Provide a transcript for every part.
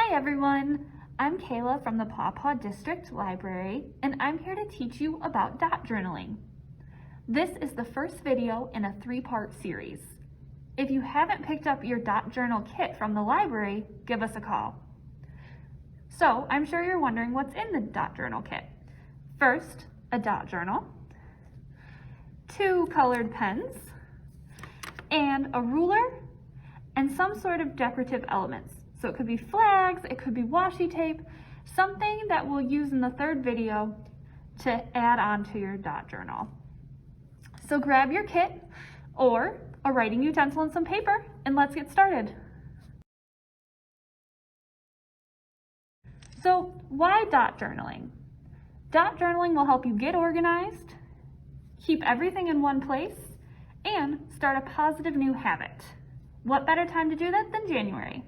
Hi everyone, I'm Kayla from the Paw Paw District Library, and I'm here to teach you about dot journaling. This is the first video in a 3-part series. If you haven't picked up your dot journal kit from the library, give us a call. So I'm sure you're wondering what's in the dot journal kit. First, a dot journal, 2 colored pens, and a ruler, and some sort of decorative elements. So it could be flags, it could be washi tape, something that we'll use in the 3rd video to add on to your dot journal. So grab your kit or a writing utensil and some paper, and let's get started. So why dot journaling? Dot journaling will help you get organized, keep everything in one place, and start a positive new habit. What better time to do that than January?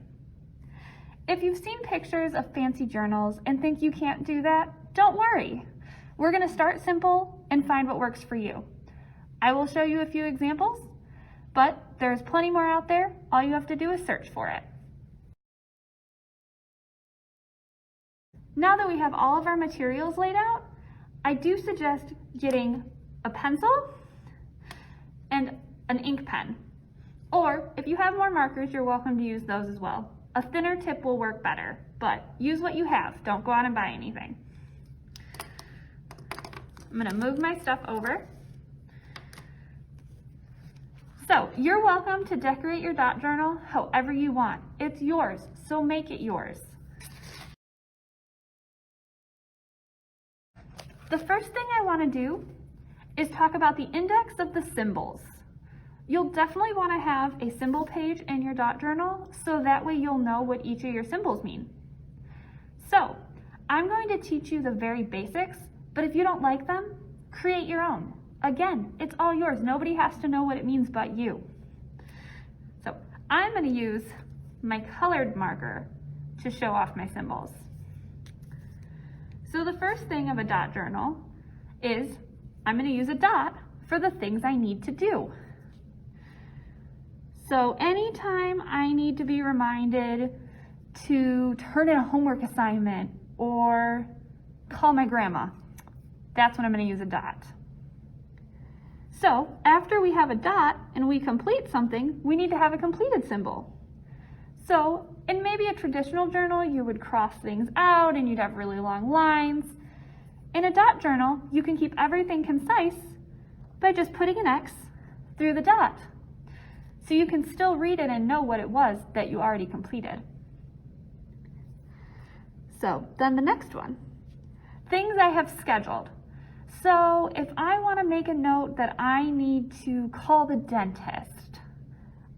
If you've seen pictures of fancy journals and think you can't do that, don't worry. We're going to start simple and find what works for you. I will show you a few examples, but there's plenty more out there. All you have to do is search for it. Now that we have all of our materials laid out, I do suggest getting a pencil and an ink pen. Or if you have more markers, you're welcome to use those as well. A thinner tip will work better, but use what you have. Don't go out and buy anything. I'm going to move my stuff over. So you're welcome to decorate your dot journal however you want. It's yours, so make it yours. The first thing I want to do is talk about the index of the symbols. You'll definitely want to have a symbol page in your dot journal so that way you'll know what each of your symbols mean. So I'm going to teach you the very basics, but if you don't like them, create your own. Again, it's all yours. Nobody has to know what it means but you. So I'm going to use my colored marker to show off my symbols. So the first thing of a dot journal is I'm going to use a dot for the things I need to do. So anytime I need to be reminded to turn in a homework assignment or call my grandma, that's when I'm going to use a dot. So after we have a dot and we complete something, we need to have a completed symbol. So in maybe a traditional journal, you would cross things out and you'd have really long lines. In a dot journal, you can keep everything concise by just putting an X through the dot. So you can still read it and know what it was that you already completed. So then the next one, things I have scheduled. So if I want to make a note that I need to call the dentist,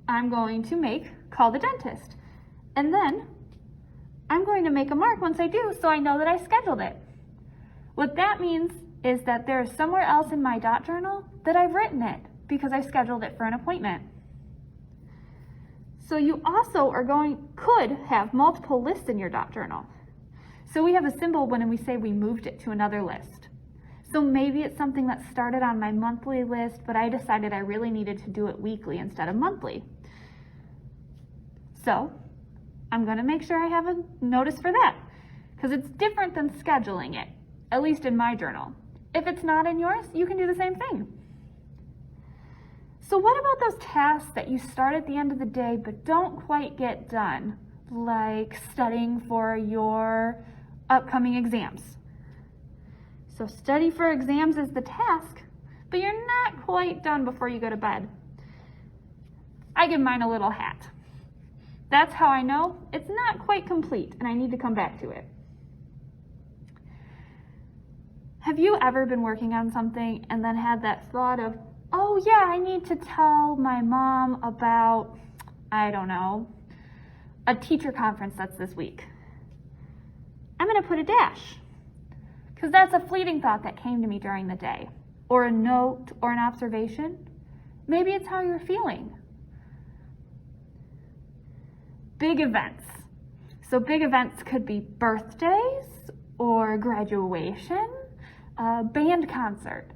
I'm going to call the dentist. And then I'm going to make a mark once I do so I know that I scheduled it. What that means is that there is somewhere else in my dot journal that I've written it because I scheduled it for an appointment. So you also could have multiple lists in your dot journal. So we have a symbol when we say we moved it to another list. So maybe it's something that started on my monthly list, but I decided I really needed to do it weekly instead of monthly. So I'm going to make sure I have a notice for that because it's different than scheduling it, at least in my journal. If it's not in yours, you can do the same thing. So what about those tasks that you start at the end of the day but don't quite get done, like studying for your upcoming exams? So study for exams is the task, but you're not quite done before you go to bed. I give mine a little hat. That's how I know it's not quite complete and I need to come back to it. Have you ever been working on something and then had that thought of, oh yeah, I need to tell my mom about, I don't know, a teacher conference that's this week. I'm going to put a dash because that's a fleeting thought that came to me during the day, or a note or an observation. Maybe it's how you're feeling. Big events. So big events could be birthdays or graduation, a band concert.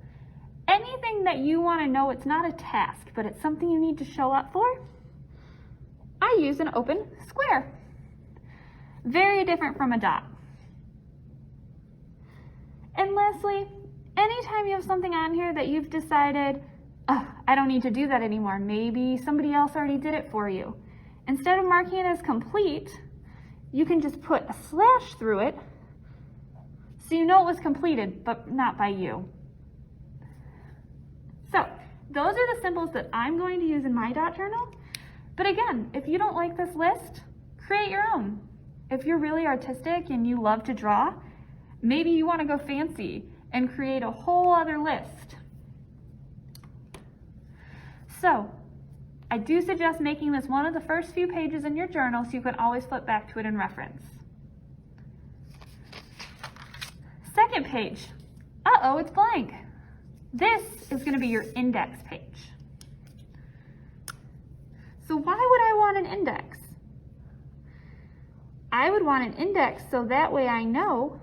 Anything that you want to know, it's not a task, but it's something you need to show up for, I use an open square. Very different from a dot. And lastly, anytime you have something on here that you've decided, oh, I don't need to do that anymore, maybe somebody else already did it for you. Instead of marking it as complete, you can just put a slash through it so you know it was completed, but not by you. So those are the symbols that I'm going to use in my dot journal. But again, if you don't like this list, create your own. If you're really artistic and you love to draw, maybe you want to go fancy and create a whole other list. So I do suggest making this one of the first few pages in your journal so you can always flip back to it and reference. Second page. Uh-oh, it's blank. This is going to be your index page. So why would I want an index? I would want an index so that way I know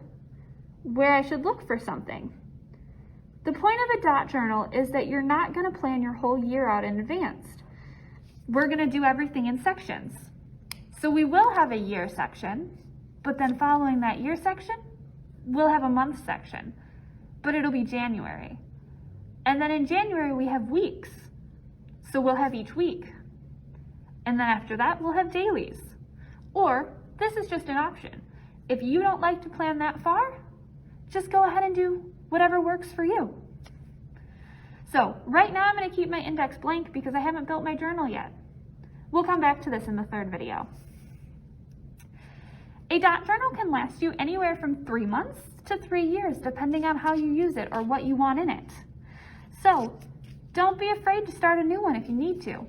where I should look for something. The point of a dot journal is that you're not going to plan your whole year out in advance. We're going to do everything in sections. So we will have a year section, but then following that year section, we'll have a month section, but it'll be January. And then in January, we have weeks. So we'll have each week. And then after that, we'll have dailies. Or this is just an option. If you don't like to plan that far, just go ahead and do whatever works for you. So right now I'm going to keep my index blank because I haven't built my journal yet. We'll come back to this in the third video. A dot journal can last you anywhere from 3 months to 3 years, depending on how you use it or what you want in it. So don't be afraid to start a new one if you need to.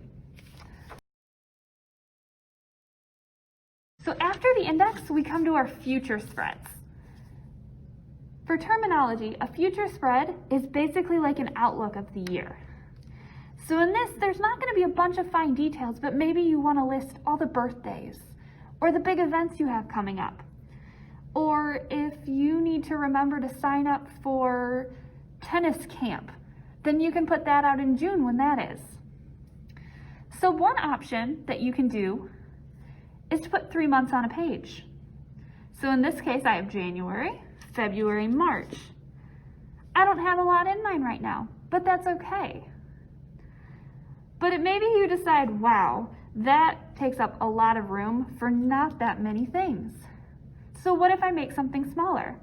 So after the index, we come to our future spreads. For terminology, a future spread is basically like an outlook of the year. So in this, there's not going to be a bunch of fine details, but maybe you want to list all the birthdays or the big events you have coming up. Or if you need to remember to sign up for tennis camp, then you can put that out in June when that is. So one option that you can do is to put 3 months on a page. So in this case, I have January, February, March. I don't have a lot in mine right now, but that's okay. But maybe you decide, wow, that takes up a lot of room for not that many things. So what if I make something smaller?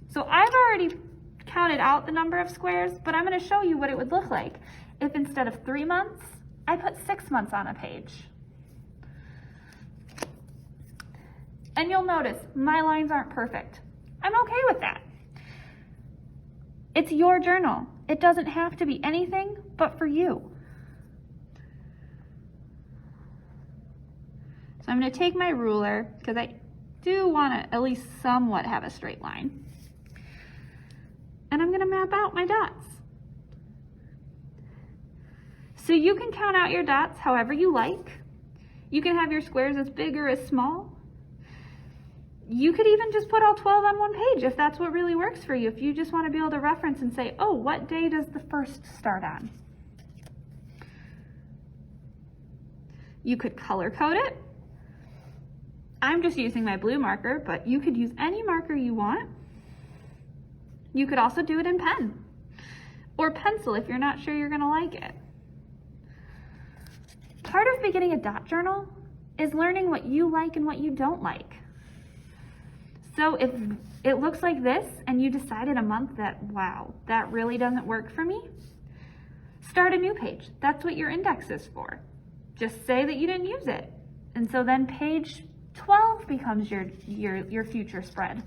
So I've already counted out the number of squares, but I'm going to show you what it would look like if instead of 3 months, I put 6 months on a page. And you'll notice my lines aren't perfect. I'm okay with that. It's your journal. It doesn't have to be anything but for you. So I'm going to take my ruler because I do want to at least somewhat have a straight line. And I'm going to map out my dots. So you can count out your dots however you like. You can have your squares as big or as small. You could even just put all 12 on one page if that's what really works for you. If you just want to be able to reference and say, oh, what day does the first start on? You could color code it. I'm just using my blue marker, but you could use any marker you want. You could also do it in pen or pencil if you're not sure you're going to like it. Part of beginning a dot journal is learning what you like and what you don't like. So if it looks like this and you decide in a month that, wow, that really doesn't work for me, start a new page. That's what your index is for. Just say that you didn't use it. And so then page 12 becomes your future spread.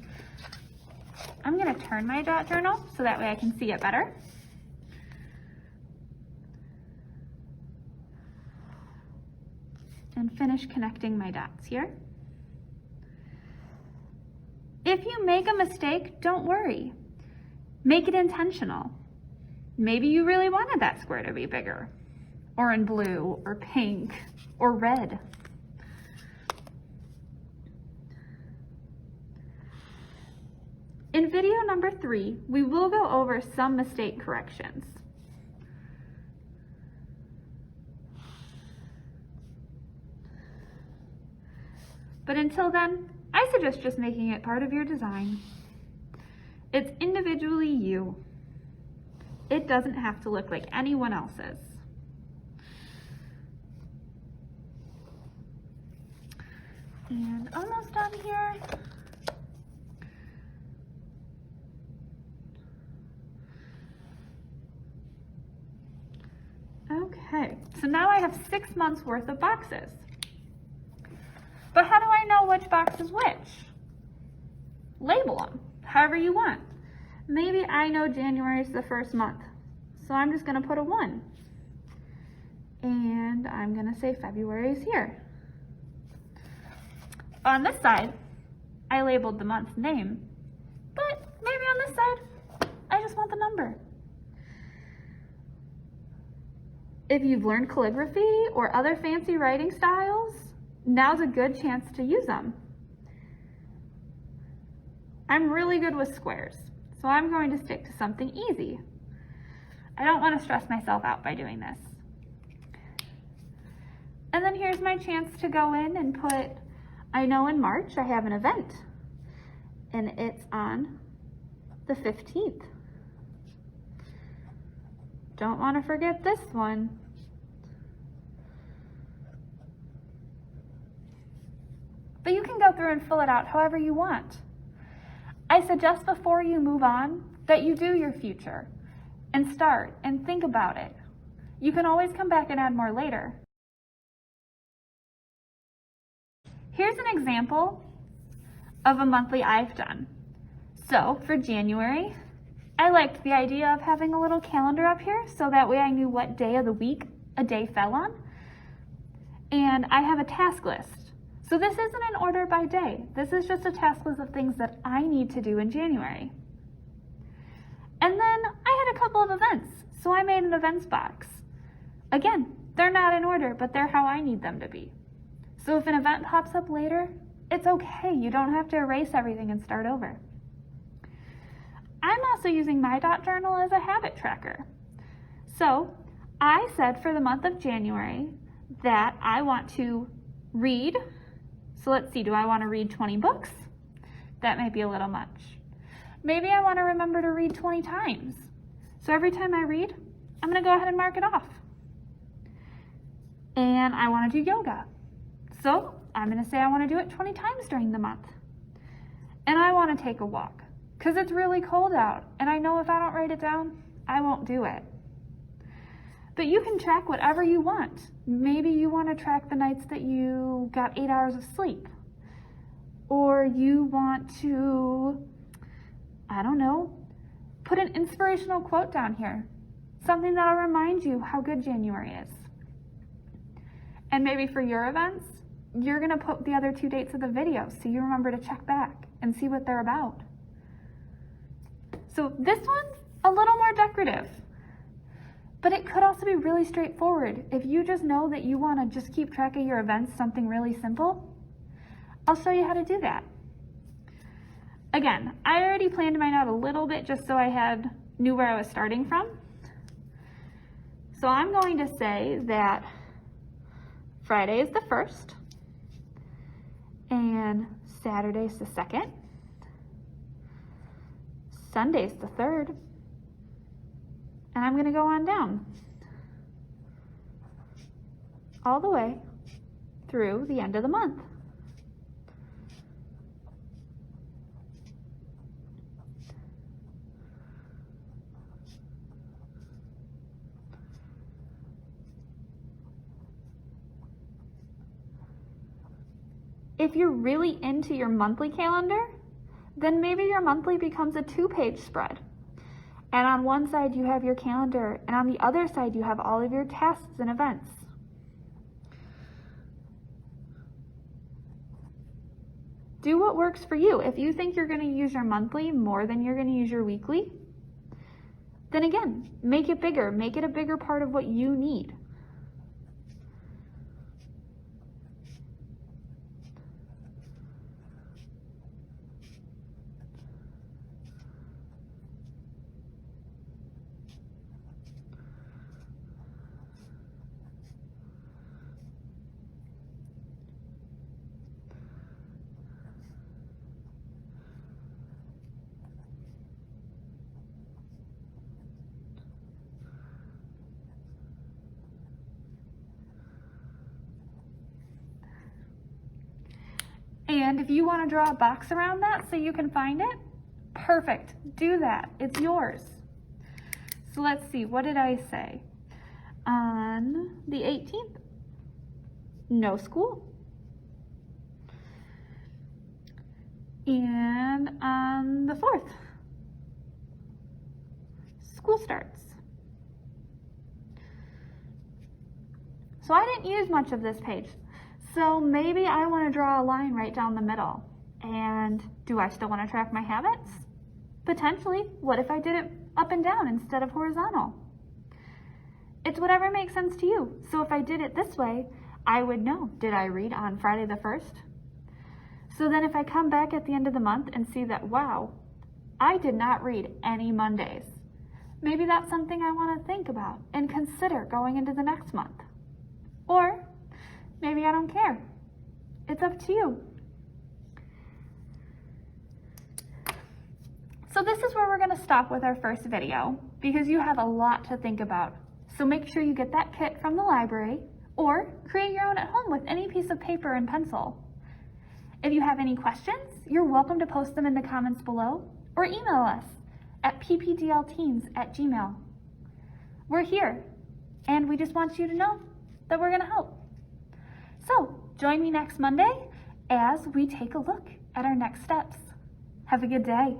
I'm going to turn my dot journal so that way I can see it better. And finish connecting my dots here. If you make a mistake, don't worry. Make it intentional. Maybe you really wanted that square to be bigger, or in blue, or pink, or red. In video number 3, we will go over some mistake corrections. But until then, I suggest just making it part of your design. It's individually you. It doesn't have to look like anyone else's. And almost done here. Okay, so now I have 6 months worth of boxes. But how do I know which box is which? Label them however you want. Maybe I know January is the first month, so I'm just going to put a 1. And I'm going to say February is here. On this side, I labeled the month's name, but maybe on this side, I just want the number. If you've learned calligraphy or other fancy writing styles, now's a good chance to use them. I'm really good with squares, so I'm going to stick to something easy. I don't want to stress myself out by doing this. And then here's my chance to go in and put, I know in March I have an event, and it's on the 15th. Don't want to forget this one. But you can go through and fill it out however you want. I suggest before you move on that you do your future and start and think about it. You can always come back and add more later. Here's an example of a monthly I've done. So for January, I liked the idea of having a little calendar up here so that way I knew what day of the week a day fell on. And I have a task list. So this isn't an order by day. This is just a task list of things that I need to do in January. And then I had a couple of events, so I made an events box. Again, they're not in order, but they're how I need them to be. So if an event pops up later, it's okay. You don't have to erase everything and start over. I'm also using my dot journal as a habit tracker. So I said for the month of January that I want to read. So let's see, do I want to read 20 books? That might be a little much. Maybe I want to remember to read 20 times. So every time I read, I'm going to go ahead and mark it off. And I want to do yoga. So I'm going to say I want to do it 20 times during the month. And I want to take a walk because it's really cold out. And I know if I don't write it down, I won't do it. But you can track whatever you want. Maybe you want to track the nights that you got 8 hours of sleep. Or you want to, I don't know, put an inspirational quote down here. Something that'll remind you how good January is. And maybe for your events, you're going to put the other 2 dates of the video so you remember to check back and see what they're about. So this one's a little more decorative. But it could also be really straightforward. If you just know that you want to just keep track of your events, something really simple, I'll show you how to do that. Again, I already planned mine out a little bit just so I knew where I was starting from. So I'm going to say that Friday is the 1st, and Saturday is the 2nd, Sunday is the 3rd, and I'm going to go on down all the way through the end of the month. If you're really into your monthly calendar, then maybe your monthly becomes a 2-page spread. And on one side you have your calendar, and on the other side you have all of your tasks and events. Do what works for you. If you think you're going to use your monthly more than you're going to use your weekly, then again, make it bigger. Make it a bigger part of what you need. If you want to draw a box around that so you can find it, perfect. Do that. It's yours. So let's see, what did I say? On the 18th, no school. And on the 4th, school starts. So I didn't use much of this page. So maybe I want to draw a line right down the middle. And do I still want to track my habits? Potentially. What if I did it up and down instead of horizontal? It's whatever makes sense to you. So if I did it this way, I would know, did I read on Friday the 1st? So then if I come back at the end of the month and see that, wow, I did not read any Mondays, maybe that's something I want to think about and consider going into the next month. Or maybe I don't care. It's up to you. So this is where we're going to stop with our first video because you have a lot to think about. So make sure you get that kit from the library or create your own at home with any piece of paper and pencil. If you have any questions, you're welcome to post them in the comments below or email us at ppdlteens@gmail.com. We're here and we just want you to know that we're going to help. So join me next Monday as we take a look at our next steps. Have a good day.